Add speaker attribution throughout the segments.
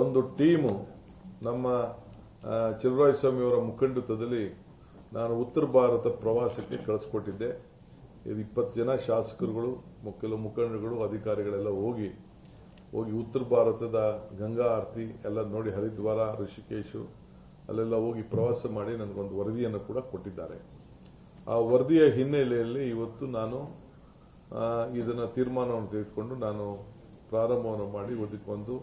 Speaker 1: ಒಂದು ಟೀಮು ನಮ್ಮ ಚಲುವರಾಯಸ್ವಾಮಿ ಅವರ ಮುಖಂಡತ್ವದಲ್ಲಿ ನಾನು ಉತ್ತರ ಭಾರತ ಪ್ರವಾಸಕ್ಕೆ ಕಳಿಸ್ಕೊಟ್ಟಿದ್ದೆ. ಇದು 20 ಜನ ಶಾಸಕರುಗಳು, ಕೆಲವು ಮುಖಂಡರುಗಳು, ಅಧಿಕಾರಿಗಳೆಲ್ಲ ಹೋಗಿ ಉತ್ತರ ಭಾರತದ ಗಂಗಾ ಆರತಿ ಎಲ್ಲ ನೋಡಿ, ಹರಿದ್ವಾರ, ಋಷಿಕೇಶು ಅಲ್ಲೆಲ್ಲ ಹೋಗಿ ಪ್ರವಾಸ ಮಾಡಿ ನನಗೊಂದು ವರದಿಯನ್ನು ಕೂಡ ಕೊಟ್ಟಿದ್ದಾರೆ. ಆ ವರದಿಯ ಹಿನ್ನೆಲೆಯಲ್ಲಿ ಇವತ್ತು ನಾನು ಇದನ್ನು ತೀರ್ಮಾನವನ್ನು ತೆಗೆದುಕೊಂಡು ನಾನು ಪ್ರಾರಂಭವನ್ನು ಮಾಡಿ ಒಂದು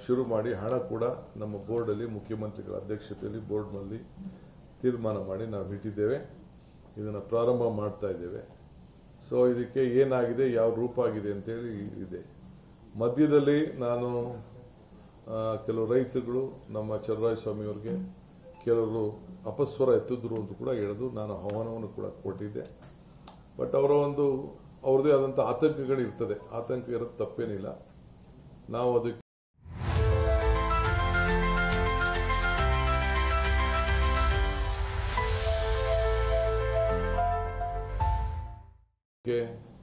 Speaker 1: ಶುರು ಮಾಡಿ, ಹಣ ಕೂಡ ನಮ್ಮ ಬೋರ್ಡಲ್ಲಿ ಮುಖ್ಯಮಂತ್ರಿಗಳ ಅಧ್ಯಕ್ಷತೆಯಲ್ಲಿ ಬೋರ್ಡ್ನಲ್ಲಿ ತೀರ್ಮಾನ ಮಾಡಿ ನಾವು ಇಟ್ಟಿದ್ದೇವೆ. ಇದನ್ನು ಪ್ರಾರಂಭ ಮಾಡ್ತಾ ಇದ್ದೇವೆ. ಸೊ ಇದಕ್ಕೆ ಏನಾಗಿದೆ, ಯಾವ ರೂಪ ಆಗಿದೆ ಅಂತೇಳಿ ಇದೆ. ಮಧ್ಯದಲ್ಲಿ ನಾನು ಕೆಲವು ರೈತರುಗಳು ನಮ್ಮ ಚಲುವರಾಯಸ್ವಾಮಿ ಅವರಿಗೆ ಕೆಲವರು ಅಪಸ್ವರ ಎತ್ತಿದ್ರು ಅಂತ ಕೂಡ ಹೇಳಿದ್ರು. ನಾನು ಆಹ್ವಾನವನ್ನು ಕೂಡ ಕೊಟ್ಟಿದ್ದೆ. ಬಟ್ ಅವ್ರದೇ ಆದಂಥ ಆತಂಕಗಳು ಇರ್ತದೆ. ಆತಂಕ ಇರೋದು ತಪ್ಪೇನಿಲ್ಲ. ನಾವು ಅದಕ್ಕೆ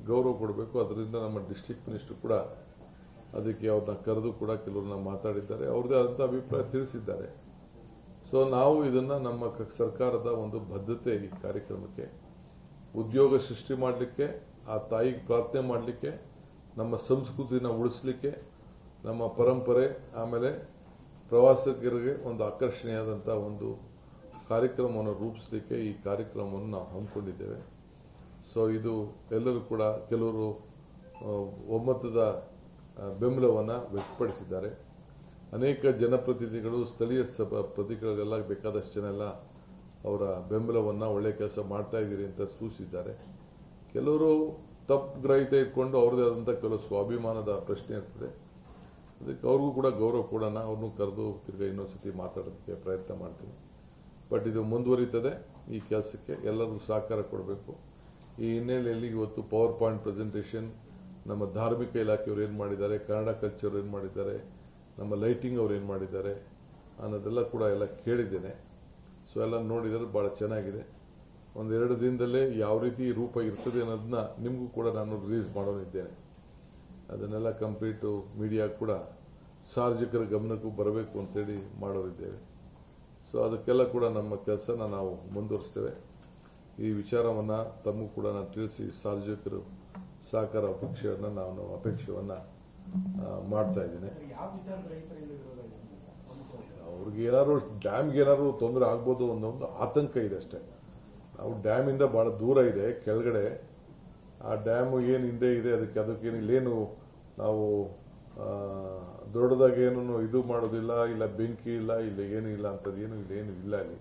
Speaker 1: ಗೌರವ ಕೊಡಬೇಕು. ಅದರಿಂದ ನಮ್ಮ ಡಿಸ್ಟ್ರಿಕ್ಟ್ ಮಿನಿಸ್ಟರ್ ಕೂಡ ಅದಕ್ಕೆ ಅವ್ರನ್ನ ಕರೆದು ಕೂಡ ಕೆಲವ್ರನ್ನ ಮಾತಾಡಿದ್ದಾರೆ, ಅವ್ರದೇ ಆದಂಥ ಅಭಿಪ್ರಾಯ ತಿಳಿಸಿದ್ದಾರೆ. ಸೊ ನಾವು ಇದನ್ನ ನಮ್ಮ ಸರ್ಕಾರದ ಒಂದು ಬದ್ಧತೆ, ಈ ಕಾರ್ಯಕ್ರಮಕ್ಕೆ ಉದ್ಯೋಗ ಸೃಷ್ಟಿ ಮಾಡಲಿಕ್ಕೆ, ಆ ತಾಯಿಗೆ ಪ್ರಾರ್ಥನೆ ಮಾಡಲಿಕ್ಕೆ, ನಮ್ಮ ಸಂಸ್ಕೃತಿನ ಉಳಿಸಲಿಕ್ಕೆ, ನಮ್ಮ ಪರಂಪರೆ, ಆಮೇಲೆ ಪ್ರವಾಸಿಗರಿಗೆ ಒಂದು ಆಕರ್ಷಣೀಯವಾದಂಥ ಒಂದು ಕಾರ್ಯಕ್ರಮವನ್ನು ರೂಪಿಸಲಿಕ್ಕೆ ಈ ಕಾರ್ಯಕ್ರಮವನ್ನು ನಾವು ಹಮ್ಮಿಕೊಂಡಿದ್ದೇವೆ. ಸೊ ಇದು ಎಲ್ಲರೂ ಕೂಡ ಕೆಲವರು ಒಮ್ಮತದ ಬೆಂಬಲವನ್ನು ವ್ಯಕ್ತಪಡಿಸಿದ್ದಾರೆ. ಅನೇಕ ಜನಪ್ರತಿನಿಧಿಗಳು, ಸ್ಥಳೀಯ ಪ್ರತಿನಿಧಿಗಳೆಲ್ಲ ಬೇಕಾದಷ್ಟು ಜನ ಎಲ್ಲ ಅವರ ಬೆಂಬಲವನ್ನು, ಒಳ್ಳೆ ಕೆಲಸ ಮಾಡ್ತಾ ಇದ್ದೀರಿ ಅಂತ ಸೂಚಿಸಿದ್ದಾರೆ. ಕೆಲವರು ತಪ್ಪು ಗ್ರಹಿತ ಇಟ್ಕೊಂಡು ಅವ್ರದೇ ಆದಂಥ ಕೆಲವು ಸ್ವಾಭಿಮಾನದ ಪ್ರಶ್ನೆ ಇರ್ತದೆ. ಅದಕ್ಕೆ ಅವ್ರಿಗೂ ಕೂಡ ಗೌರವ ಕೊಡೋಣ. ಅವ್ರನ್ನೂ ಕರೆದು ತಿರ್ಗಾ ಇನ್ನೊಂದ್ಸತಿ ಮಾತಾಡೋದಕ್ಕೆ ಪ್ರಯತ್ನ ಮಾಡ್ತೀನಿ. ಬಟ್ ಇದು ಮುಂದುವರಿತದೆ. ಈ ಕೆಲಸಕ್ಕೆ ಎಲ್ಲರೂ ಸಹಕಾರ ಕೊಡಬೇಕು. ಈ ಹಿನ್ನೆಲೆಯಲ್ಲಿ ಇವತ್ತು ಪವರ್ ಪಾಯಿಂಟ್ ಪ್ರೆಸೆಂಟೇಷನ್ ನಮ್ಮ ಧಾರ್ಮಿಕ ಇಲಾಖೆಯವರು ಏನು ಮಾಡಿದ್ದಾರೆ, ಕನ್ನಡ ಕಲ್ಚರ್ ಏನು ಮಾಡಿದ್ದಾರೆ, ನಮ್ಮ ಲೈಟಿಂಗ್ ಅವ್ರು ಏನು ಮಾಡಿದ್ದಾರೆ ಅನ್ನೋದೆಲ್ಲ ಕೂಡ ಎಲ್ಲ ಕೇಳಿದ್ದೇನೆ. ಸೊ ಎಲ್ಲ ನೋಡಿದರೆ ಭಾಳ ಚೆನ್ನಾಗಿದೆ. 1-2 ದಿನದಲ್ಲೇ ಯಾವ ರೀತಿ ರೂಪ ಇರ್ತದೆ ಅನ್ನೋದನ್ನ ನಿಮಗೂ ಕೂಡ ನಾನು ರಿಲೀಸ್ ಮಾಡೋನಿದ್ದೇನೆ. ಅದನ್ನೆಲ್ಲ ಕಂಪ್ಲೀಟು ಮೀಡಿಯಾ ಕೂಡ ಸಾರ್ವಜನಿಕರ ಗಮನಕ್ಕೂ ಬರಬೇಕು ಅಂತೇಳಿ ಮಾಡೋರಿದ್ದೇವೆ. ಸೊ ಅದಕ್ಕೆಲ್ಲ ಕೂಡ ನಮ್ಮ ಕೆಲಸನ ನಾವು ಮುಂದುವರಿಸ್ತೇವೆ. ಈ ವಿಚಾರವನ್ನು ತಮಗೂ ಕೂಡ ನಾನು ತಿಳಿಸಿ ಸಾರ್ವಜನಿಕರು ಸಹಕಾರ ಅಪೇಕ್ಷೆಯನ್ನು ಮಾಡ್ತಾ ಇದ್ದೀನಿ. ಅವ್ರಿಗೆ ಏನಾದ್ರು ಡ್ಯಾಮ್ಗೆ ಏನಾದ್ರು ತೊಂದರೆ ಆಗ್ಬೋದು ಅನ್ನೋ ಒಂದು ಆತಂಕ ಇದೆ ಅಷ್ಟೇ. ನಾವು ಡ್ಯಾಮಿಂದ ಬಹಳ ದೂರ ಇದೆ ಕೆಳಗಡೆ. ಆ ಡ್ಯಾಮು ಏನು ಹಿಂದೆ ಇದೆ, ಅದಕ್ಕೇನು ಇಲ್ಲೇನು ನಾವು ದೊಡ್ಡದಾಗೇನು ಇದು ಮಾಡೋದಿಲ್ಲ, ಇಲ್ಲ ಬೆಂಕಿ ಇಲ್ಲ, ಇಲ್ಲ ಏನು ಇಲ್ಲ ಅಂತದೇನು ಇಲ್ಲೇನು ಇಲ್ಲ. ಇಲ್ಲಿ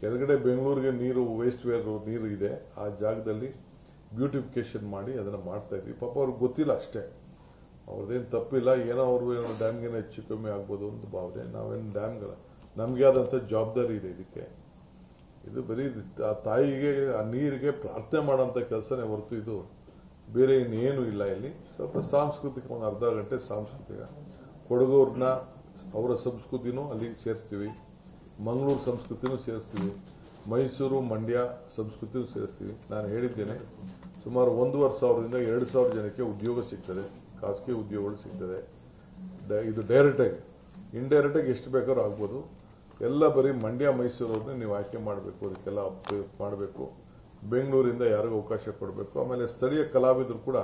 Speaker 1: ಕೆಳಗಡೆ ಬೆಂಗಳೂರಿಗೆ ನೀರು, ವೇಸ್ಟ್ ವೇರ್ ನೀರು ಇದೆ. ಆ ಜಾಗದಲ್ಲಿ ಬ್ಯೂಟಿಫಿಕೇಶನ್ ಮಾಡಿ ಅದನ್ನು ಮಾಡ್ತಾ ಇದ್ವಿ. ಪಾಪ ಅವ್ರಿಗೆ ಗೊತ್ತಿಲ್ಲ ಅಷ್ಟೇ, ಅವ್ರದ್ದೇನು ತಪ್ಪಿಲ್ಲ. ಏನೋ ಅವರು ಡ್ಯಾಮ್ಗೇನೋ ಹೆಚ್ಚು ಕಮ್ಮಿ ಆಗ್ಬೋದು ಅಂತ ಭಾವನೆ. ನಾವೇನು ಡ್ಯಾಮ್ಗಳ ನಮಗೆ ಆದಂಥ ಜವಾಬ್ದಾರಿ ಇದೆ ಇದಕ್ಕೆ. ಇದು ಬರೀ ಆ ತಾಯಿಗೆ, ಆ ನೀರಿಗೆ ಪ್ರಾರ್ಥನೆ ಮಾಡೋಂಥ ಕೆಲಸನೇ ಹೊರತು ಇದು ಬೇರೆ ಇನ್ನೇನು ಇಲ್ಲ. ಇಲ್ಲಿ ಸ್ವಲ್ಪ ಸಾಂಸ್ಕೃತಿಕ ಒಂದು ಅರ್ಧ ಗಂಟೆ ಸಾಂಸ್ಕೃತಿಕ, ಕೊಡಗೂರ್ನ ಅವರ ಸಂಸ್ಕೃತಿನೂ ಅಲ್ಲಿಗೆ ಸೇರಿಸ್ತೀವಿ, ಮಂಗಳೂರು ಸಂಸ್ಕೃತಿನೂ ಸೇರಿಸ್ತೀವಿ, ಮೈಸೂರು ಮಂಡ್ಯ ಸಂಸ್ಕೃತಿನೂ ಸೇರಿಸ್ತೀವಿ. ನಾನು ಹೇಳಿದ್ದೇನೆ, ಸುಮಾರು 1,500ರಿಂದ 2,000 ಜನಕ್ಕೆ ಉದ್ಯೋಗ ಸಿಗ್ತದೆ, ಖಾಸಗಿ ಉದ್ಯೋಗಗಳು ಸಿಗ್ತದೆ. ಇದು ಡೈರೆಕ್ಟಾಗಿ. ಇಂಡೈರೆಕ್ಟಾಗಿ ಎಷ್ಟು ಬೇಕಾದ್ರೂ ಆಗ್ಬೋದು. ಎಲ್ಲ ಬರೀ ಮಂಡ್ಯ ಮೈಸೂರವ್ರನ್ನೇ ನೀವು ಆಯ್ಕೆ ಮಾಡಬೇಕು, ಅದಕ್ಕೆಲ್ಲ ಮಾಡಬೇಕು. ಬೆಂಗಳೂರಿಂದ ಯಾರಿಗೂ ಅವಕಾಶ ಕೊಡಬೇಕು. ಆಮೇಲೆ ಸ್ಥಳೀಯ ಕಲಾವಿದರು ಕೂಡ,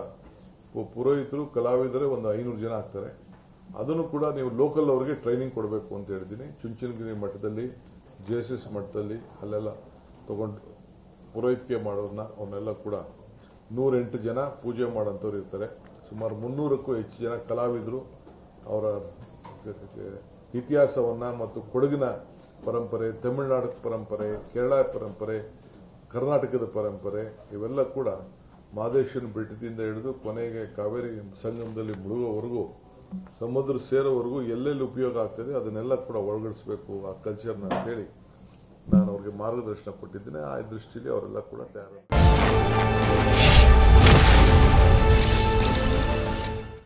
Speaker 1: ಪುರೋಹಿತರು ಕಲಾವಿದರೆ ಒಂದು 500 ಜನ ಆಗ್ತಾರೆ. ಅದನ್ನು ಕೂಡ ನೀವು ಲೋಕಲ್ ಅವರಿಗೆ ಟ್ರೈನಿಂಗ್ ಕೊಡಬೇಕು ಅಂತ ಹೇಳಿದ್ದೀನಿ. ಚುಂಚನಗಿರಿ ಮಠದಲ್ಲಿ, JSS ಮಠದಲ್ಲಿ ಅಲ್ಲೆಲ್ಲ ತಗೊಂಡು ಪುರೋಹಿತಿಕೆ ಮಾಡೋರನ್ನ ಅವನ್ನೆಲ್ಲ ಕೂಡ 108 ಜನ ಪೂಜೆ ಮಾಡೋಂಥವ್ರು ಇರ್ತಾರೆ. ಸುಮಾರು 300ಕ್ಕೂ ಹೆಚ್ಚು ಜನ ಕಲಾವಿದರು ಅವರ ಇತಿಹಾಸವನ್ನು ಮತ್ತು ಕೊಡಗಿನ ಪರಂಪರೆ, ತಮಿಳುನಾಡು ಪರಂಪರೆ, ಕೇರಳ ಪರಂಪರೆ, ಕರ್ನಾಟಕದ ಪರಂಪರೆ ಇವೆಲ್ಲ ಕೂಡ ಮಹದೇಶ್ವರನ ಬೆಟ್ಟದಿಂದ ಹಿಡಿದು ಕೊನೆಗೆ ಕಾವೇರಿ ಸಂಗಮದಲ್ಲಿ ಮುಳುಗೋವರೆಗೂ, ಸಮುದ್ರ ಸೇರೋವರೆಗೂ ಎಲ್ಲೆಲ್ಲಿ ಉಪಯೋಗ ಆಗ್ತದೆ ಅದನ್ನೆಲ್ಲ ಕೂಡ ಒಳಗಡಿಸಬೇಕು ಆ ಕಲ್ಚರ್ನ ಅಂತೇಳಿ ನಾನು ಅವ್ರಿಗೆ ಮಾರ್ಗದರ್ಶನ ಕೊಟ್ಟಿದ್ದೇನೆ. ಆ ದೃಷ್ಟಿಯಲ್ಲಿ ಅವರೆಲ್ಲ ಕೂಡ ತಯಾರು